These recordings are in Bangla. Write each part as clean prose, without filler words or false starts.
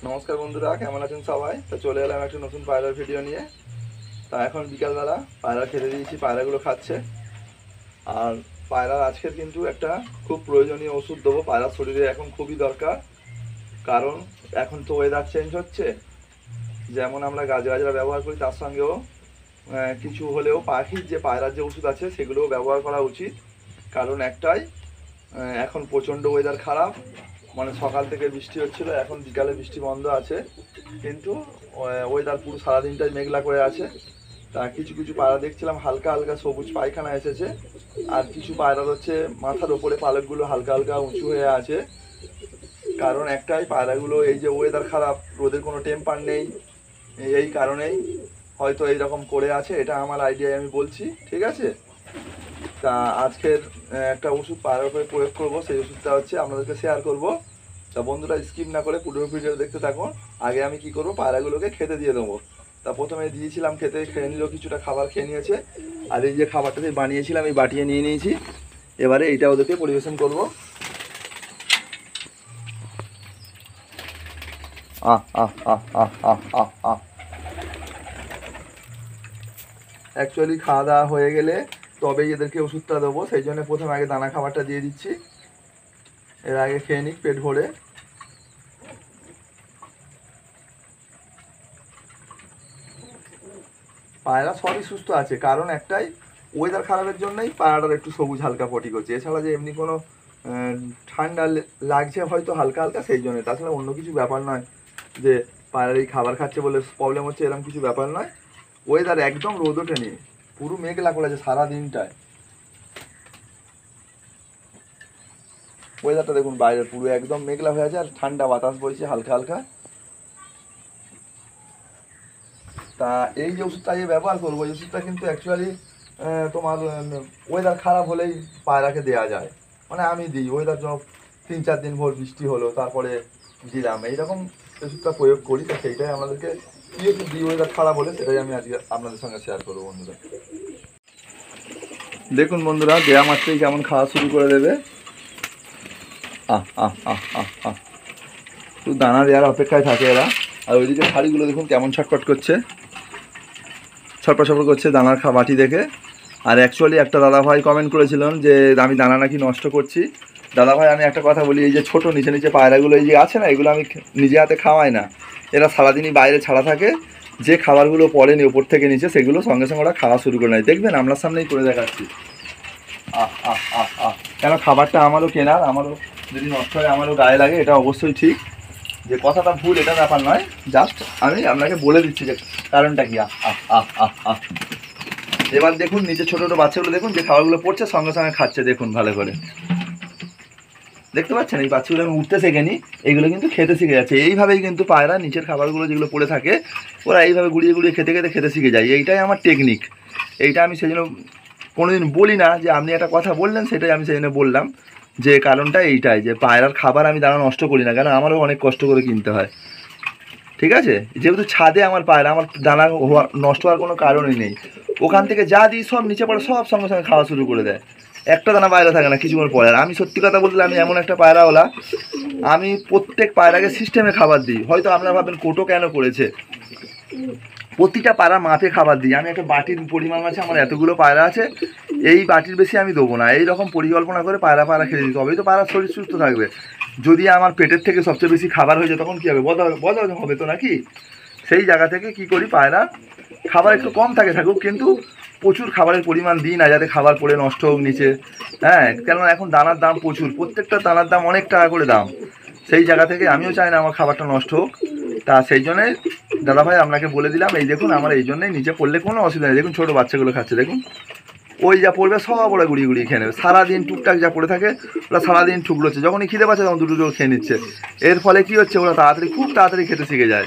নমস্কার বন্ধুরা, কেমন আছেন সবাই? তো চলে এলাম একটা নতুন পায়রার ভিডিও নিয়ে। তা এখন বিকালবেলা পায়রা খেতে দিয়েছি, পায়রাগুলো খাচ্ছে। আর পায়রার আজকের কিন্তু একটা খুব প্রয়োজনীয় ওষুধ দেবো, পায়রার শরীরে এখন খুবই দরকার। কারণ এখন তো ওয়েদার চেঞ্জ হচ্ছে, যেমন আমরা গাছগাছরা ব্যবহার করি তার সঙ্গেও কিছু হলেও পাখির যে পায়রার যে ওষুধ আছে সেগুলোও ব্যবহার করা উচিত। কারণ একটাই, এখন প্রচণ্ড ওয়েদার খারাপ, মানে সকাল থেকে বৃষ্টি হচ্ছিল, এখন বিকালে বৃষ্টি বন্ধ আছে, কিন্তু ওয়েদার পুরো সারাদিনটাই মেঘলা করে আছে। তা কিছু কিছু পায়রা দেখছিলাম হালকা হালকা সবুজ পায়খানা এসেছে, আর কিছু পায়রা হচ্ছে মাথার ওপরে পালকগুলো হালকা হালকা উঁচু হয়ে আছে। কারণ একটাই, পায়রাগুলো এই যে ওয়েদার খারাপ, রোদের কোনো টেম্পার নেই, এই কারণেই হয়তো এইরকম করে আছে। এটা আমার আইডিয়ায় আমি বলছি, ঠিক আছে? তা আজকের একটা ওষুধ পায়রার উপরে প্রয়োগ করবো, সেই ওষুধটা হচ্ছে আপনাদেরকে শেয়ার করব। তা বন্ধুরা স্কিপ না করে পুরো ভিডিও দেখতে থাকুন। আগে আমি কি করবো, পায়রাগুলোকে খেতে দিয়ে দেবো। তা প্রথমে দিয়েছিলাম খেতে, খেয়ে নিল, কিছুটা খাবার খেয়ে নিয়েছে। আর এই যে খাবারটা বানিয়েছিলাম এই বাটিয়ে নিয়ে নিয়েছি, এবারে এইটা ওদেরকে পরিবেশন করবো। আহ আহ আহ আহ আহ আহ আহ অ্যাকচুয়ালি খাওয়া দাওয়া হয়ে গেলে তবেই এদেরকে ওষুধটা দেবো, সেই জন্য প্রথমে আগে দানা খাবারটা দিয়ে দিচ্ছি। এর আগে খেয়ে নিক পেট ভরে। পায়রা সবই সুস্থ আছে, কারণ একটাই, ওয়েদার খারাপের জন্যই পায়রাটার একটু সবুজ হালকা পটি করছে। এছাড়া যে এমনি কোনো ঠান্ডা লাগছে হয়তো হালকা হালকা, সেই জন্য, তাছাড়া অন্য কিছু ব্যাপার নয় যে পায়রার এই খাবার খাচ্ছে বলে প্রবলেম হচ্ছে, এরকম কিছু ব্যাপার নয়। ওয়েদার একদম রোদ ওঠেনি, পুরো মেঘলা করে আছে সারা দিনটায়। ওয়েদারটা দেখুন, বাইরে পুরো একদম মেঘলা হয়ে আছে আর ঠান্ডা বাতাস বইছে হালকা হালকা। তা এই যে ওষুধটা যে ব্যবহার করবো, এই ওষুধটা কিন্তু অ্যাকচুয়ালি তোমার ওয়েদার খারাপ হলেই পায়রাকে দেওয়া যায়। মানে আমি দিই, ওয়েদার যখন 3-4 দিন ভোর বৃষ্টি হলো তারপরে দিলাম, এইরকম ওষুধটা প্রয়োগ করি। তো সেইটাই আমাদেরকে কী ওষুধ দিই ওয়েদার খারাপ হলে, সেটাই আমি আজকে আপনাদের সঙ্গে শেয়ার করবো বন্ধুরা। দেখুন বন্ধুরা, দেয়া মাত্রই কেমন খাওয়া শুরু করে দেবে। আহ আহ আহ আহ আহ শুধু দানা দেওয়ার অপেক্ষায় থাকে এরা। আর ওইদিকে শাড়িগুলো দেখুন কেমন ছটফট করছে, ছটফট ছটফট করছে দানার বাটি দেখে। আর অ্যাকচুয়ালি একটা দাদাভাই কমেন্ট করেছিলেন যে আমি দানা নাকি নষ্ট করছি। দাদাভাই আমি একটা কথা বলি, এই যে ছোটো নিচে নিচে পায়রাগুলো এই যে আছে না, এগুলো আমি নিজে হাতে খাওয়াই না। এরা সারাদিনই বাইরে ছাড়া থাকে, যে খাবারগুলো পড়েনি ওপর থেকে নিচে সেগুলো সঙ্গে সঙ্গে ওরা খাওয়া শুরু করে নেয়। দেখবেন আপনার সামনেই করে দেখাচ্ছি। আহ আহ আহ আহ কেন খাবারটা আমারও কেনার, আমারও যদি নষ্ট হয় আমারও গায়ে লাগে, এটা অবশ্যই ঠিক। যে কথাটা ভুল এটা ব্যাপার নয়, জাস্ট আমি আপনাকে বলে দিচ্ছি যে কারণটা কি। আহ আহ আহ আহ আহ এবার দেখুন নিচে ছোটো ছোটো বাচ্চাগুলো দেখুন যে খাবারগুলো পড়ছে সঙ্গে সঙ্গে খাচ্ছে, দেখুন ভালো করে দেখতে পাচ্ছেন। এই বাচ্চাগুলো আমি উঠতে শেখেনি, এইগুলো কিন্তু খেতে শিখে যাচ্ছে। এইভাবেই কিন্তু পায়রা নিচের খাবারগুলো যেগুলো পড়ে থাকে ওরা এইভাবে গুড়িয়ে গুড়িয়ে খেতে খেতে খেতে শিখে যায়। এইটাই আমার টেকনিক। এইটা আমি সেই জন্য কোনোদিন বলি না যে আপনি একটা কথা বললেন, সেটাই আমি সেই জন্য বললাম যে কারণটা এইটাই, যে পায়রার খাবার আমি দানা নষ্ট করি না, কেন আমারও অনেক কষ্ট করে কিনতে হয়, ঠিক আছে? যেহেতু ছাদে আমার পায়রা, আমার দানা নষ্ট হওয়ার কোনো কারণই নেই। ওখান থেকে যা দিই সব নিচে পড়ে, সব সঙ্গে সঙ্গে খাওয়া শুরু করে দেয়, একটা দানা বাইরে থাকে না কিছুক্ষণ পরে। আর আমি সত্যি কথা বলতে, আমি এমন একটা পায়রাওয়ালা, আমি প্রত্যেক পায়রাকে সিস্টেমে খাবার দিই। হয়তো আপনারা ভাবেন কোটো কেন করেছে, প্রতিটা পায়রা মাপে খাবার দিই। আমি একটা বাটির পরিমাণ আছে, আমার এতগুলো পায়রা আছে, এই বাটির বেশি আমি দেবো না। এই রকম পরিকল্পনা করে পায়রা পায়রা খেতে দিই, তবেই তো পায়রার শরীর সুস্থ থাকবে। যদি আমার পেটের থেকে সবচেয়ে বেশি খাবার হয়ে যায় তখন কী হবে, বদল হবে তো নাকি? সেই জায়গা থেকে কি করি, পায়রা খাবার একটু কম থাকুক, কিন্তু প্রচুর খাবারের পরিমাণ দিই না, যাতে খাবার পড়ে নষ্ট হোক নিচে। হ্যাঁ, কেননা এখন দানার দাম প্রচুর, প্রত্যেকটা দানার দাম অনেক টাকা করে দাম। সেই জায়গা থেকে আমিও চাই না আমার খাবারটা নষ্ট হোক। তা সেই জন্যে দাদাভাই আপনাকে বলে দিলাম, এই দেখুন আমার এই জন্যই নিচে পড়লে কোনো অসুবিধা নেই। দেখুন ছোটো বাচ্চাগুলো খাচ্ছে, দেখুন ওই যা পড়বে সব ওরা গুড়িয়ে গুড়িয়ে খেয়ে নেবে। সারাদিন টুকটাক যা পড়ে থাকে ওরা সারাদিন ঠুকরোচ্ছে, যখনই খিদে পাচ্ছে তখন দুটো খেয়ে নিচ্ছে। এর ফলে কী হচ্ছে, ওরা তাড়াতাড়ি খুব তাড়াতাড়ি খেতে শিখে যায়।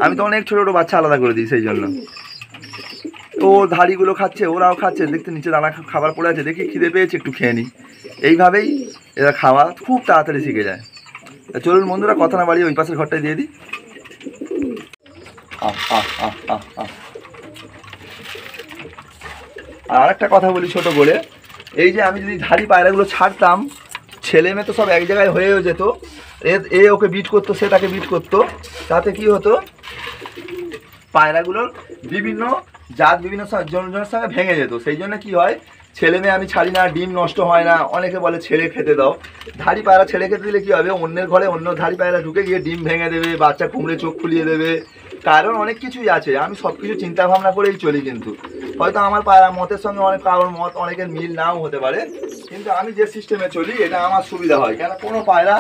আমি তো অনেক ছোটো ছোটো বাচ্চা আলাদা করে দিই সেই জন্য। তো ধাড়িগুলো খাচ্ছে, ওরাও খাচ্ছে, দেখতে নিচে দানা খাবার পড়ে আছে, দেখি খিদে পেয়েছে একটু খেয়ে নিই। এইভাবেই এরা খাওয়া খুব তাড়াতাড়ি শিখে যায়। চলুন বন্ধুরা, কথা না বাড়িয়ে ওই পাশের ঘরটায় দিয়ে দিই। আর একটা কথা বলি ছোট করে, এই যে আমি যদি ধাড়ি পায়রাগুলো ছাড়তাম, ছেলে মেয়ে তো সব এক জায়গায় হয়েও যেত, এ ওকে বিট করতো, সে তাকে বিট করতো, তাতে কি হতো পায়রাগুলোর বিভিন্ন জাত বিভিন্ন জনের সঙ্গে ভেঙে যেত। সেই জন্য কি হয়, ছেলে মেয়ে আমি ছাড়ি না, ডিম নষ্ট হয় না, অনেকে বলে ছেড়ে খেতে দাও। ধাড়ি পায়রা ছেড়ে খেতে দিলে কী হবে, অন্যের ঘরে অন্য ধাড়ি পায়রা ঢুকে গিয়ে ডিম ভেঙে দেবে, বাচ্চা কুমড়ে চোখ খুলিয়ে দেবে। কারণ অনেক কিছুই আছে, আমি সব কিছু চিন্তা ভাবনা করেই চলি। কিন্তু হয়তো আমার পায়রা মতের সঙ্গে অনেক কারোর মত অনেকের মিল নাও হতে পারে, কিন্তু আমি যে সিস্টেমে চলি এটা আমার সুবিধা হয়। কেন কোনো পায়রা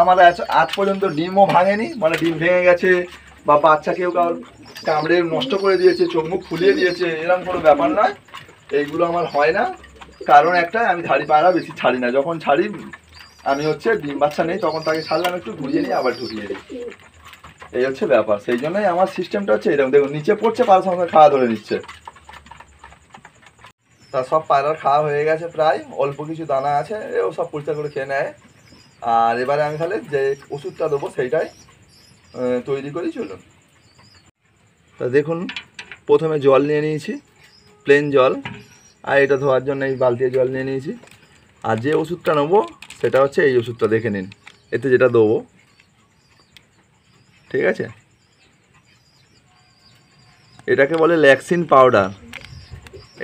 আমার আজ পর্যন্ত ডিমও ভাঙেনি, মানে ডিম ভেঙে গেছে বা বাচ্চা কেউ কারোর কামড়ে নষ্ট করে দিয়েছে, চোখ মুখ ফুলিয়ে দিয়েছে, এরকম কোনো ব্যাপার নয়। এইগুলো আমার হয় না। কারণ একটাই, আমি ধাড়ি পায়রা বেশি ছাড়ি না। যখন ছাড়ি আমি হচ্ছে ডিম বাচ্চা নেই তখন তাকে ছাড়লাম, একটু ঘুরিয়ে নিয়ে আবার ঢুকিয়ে দিই, এই হচ্ছে ব্যাপার। সেই জন্যই আমার সিস্টেমটা হচ্ছে এরকম। দেখুন নিচে পড়ছে, পায়রার সঙ্গে খাওয়া ধরে নিচ্ছে। তা সব পায়রার খাওয়া হয়ে গেছে প্রায়, অল্প কিছু দানা আছে, এও সব পরিষ্কার করে খেয়ে নেয়। আর এবারে আমি তাহলে যে ওষুধটা দেবো সেইটাই তৈরি করি, চলুন। তা দেখুন প্রথমে জল নিয়ে নিয়েছি, প্লেন জল, আর এটা ধোয়ার জন্য এই বালতিতে জল নিয়ে নিয়েছি। আর যে ওষুধটা নেবো সেটা হচ্ছে এই ওষুধটা, দেখে নিন এতে যেটা দেবো, ঠিক আছে। এটাকে বলে ল্যাক্সিন পাউডার।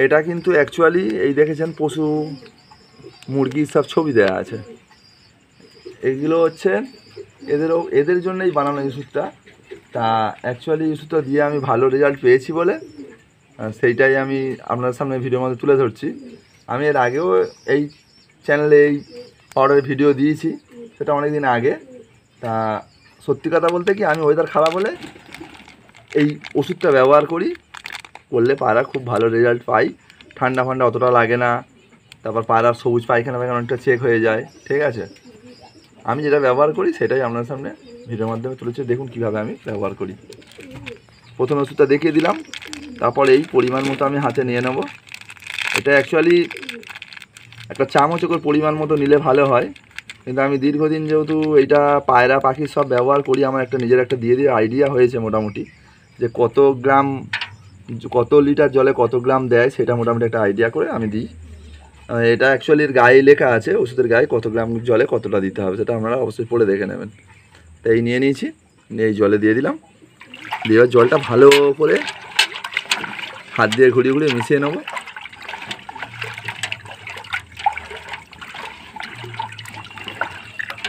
এটা কিন্তু অ্যাকচুয়ালি এই দেখেছেন পশু মুরগির সব ছবি দেওয়া আছে, এইগুলো হচ্ছে এদের জন্যই বানানো এই ওষুধটা। তা অ্যাকচুয়ালি ওষুধটা দিয়ে আমি ভালো রেজাল্ট পেয়েছি বলে সেইটাই আমি আপনার সামনে ভিডিওর মধ্যে তুলে ধরছি। আমি এর আগেও এই চ্যানেলে এই পাউডারের ভিডিও দিয়েছি, সেটা অনেক দিন আগে। তা সত্যি কথা বলতে কি, আমি ওয়েদার খারাপ হলে এই ওষুধটা ব্যবহার করি, করলে পায়রা খুব ভালো রেজাল্ট পাই। ঠান্ডা ফান্ডা অতটা লাগে না, তারপর পায়রার সবুজ পায়খানা অনেকটা চেক হয়ে যায়, ঠিক আছে। আমি যেটা ব্যবহার করি সেটাই আপনার সামনে ভিডিওর মাধ্যমে তুলেছি, দেখুন কীভাবে আমি ব্যবহার করি। প্রথম ওষুধটা দেখিয়ে দিলাম, তারপর এই পরিমাণ মতো আমি হাতে নিয়ে নেব। এটা অ্যাকচুয়ালি একটা চামচের পরিমাণ মতো নিলে ভালো হয়, কিন্তু আমি দীর্ঘদিন যেহেতু এইটা পায়রা পাখির সব ব্যবহার করি, আমার একটা নিজের একটা দিয়ে আইডিয়া হয়েছে মোটামুটি, যে কত গ্রাম কত লিটার জলে কত গ্রাম দেয় সেটা মোটামুটি একটা আইডিয়া করে আমি দিই। এটা অ্যাকচুয়ালি এর গায়ে লেখা আছে, ওষুধের গায়ে কত গ্রাম জলে কতটা দিতে হবে, সেটা আপনারা অবশ্যই পড়ে দেখে নেবেন। তাই নিয়ে নিয়েছি, নিয়ে এই জলে দিয়ে দিলাম। দিয়ে জলটা ভালো করে হাত দিয়ে ঘুরিয়ে ঘুরিয়ে মিশিয়ে নেব।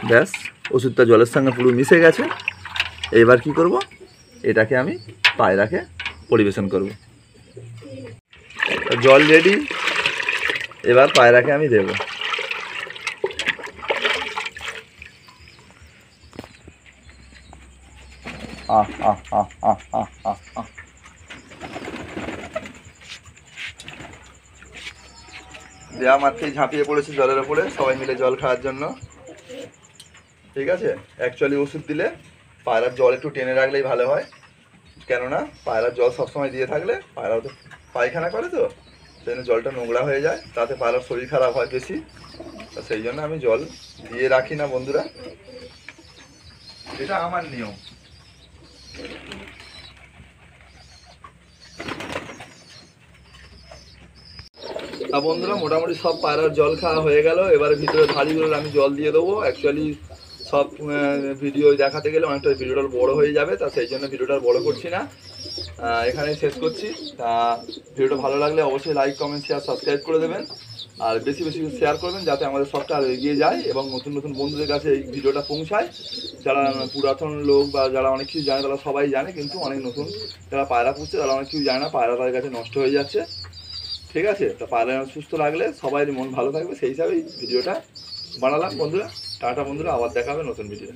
ব্যাস, ওষুধটা জলের সঙ্গে পুরো মিশে গেছে। এবার কি করব, এটাকে আমি পায়রাকে পরিবেশন করব। জল রেডি, এবার পায়রাকে আমি দেব। আহ আহ আহ আহ আহ আহ আহ দেওয়া মাত্রই ঝাঁপিয়ে পড়েছে জলের ওপরে, সবাই মিলে জল খাওয়ার জন্য, ঠিক আছে। অ্যাকচুয়ালি ওষুধ দিলে পায়রার জল একটু টেনে রাখলেই ভালো হয়, কেননা পায়রার জল সবসময় দিয়ে থাকলে পায়রাও তো পায়খানা করে, তো সেই জন্য জলটা নোংরা হয়ে যায়, তাতে পায়রার শরীর খারাপ হয় বেশি। তো সেই জন্য আমি জল দিয়ে রাখি না বন্ধুরা, এটা আমার নিয়ম। তা বন্ধুরা মোটামুটি সব পায়রার জল খাওয়া হয়ে গেল। এবারে ভিতরে থালিগুলোর আমি জল দিয়ে দেবো। অ্যাকচুয়ালি সব ভিডিও দেখাতে গেলে অনেকটা ভিডিওটা বড় হয়ে যাবে, তা সেই জন্য ভিডিওটা বড় করছি না, এখানেই শেষ করছি। তা ভিডিওটা ভালো লাগলে অবশ্যই লাইক কমেন্ট শেয়ার সাবস্ক্রাইব করে দেবেন, আর বেশি বেশি শেয়ার করবেন যাতে আমাদের সবটা আরও এগিয়ে যায় এবং নতুন নতুন বন্ধুদের কাছে এই ভিডিওটা পৌঁছায়। যারা পুরাতন লোক বা যারা অনেক কিছু জানে তারা সবাই জানে, কিন্তু অনেক নতুন যারা পায়রা পুষছে তারা অনেক কিছু জানে না, পায়রা তাদের কাছে নষ্ট হয়ে যাচ্ছে, ঠিক আছে। তা পায়রা সুস্থ লাগলে সবাই মন ভালো থাকবে, সেই হিসাবেই ভিডিওটা বানালাম বন্ধুরা। টাটা বন্ধুরা, আবার দেখা হবে নতুন ভিডিও।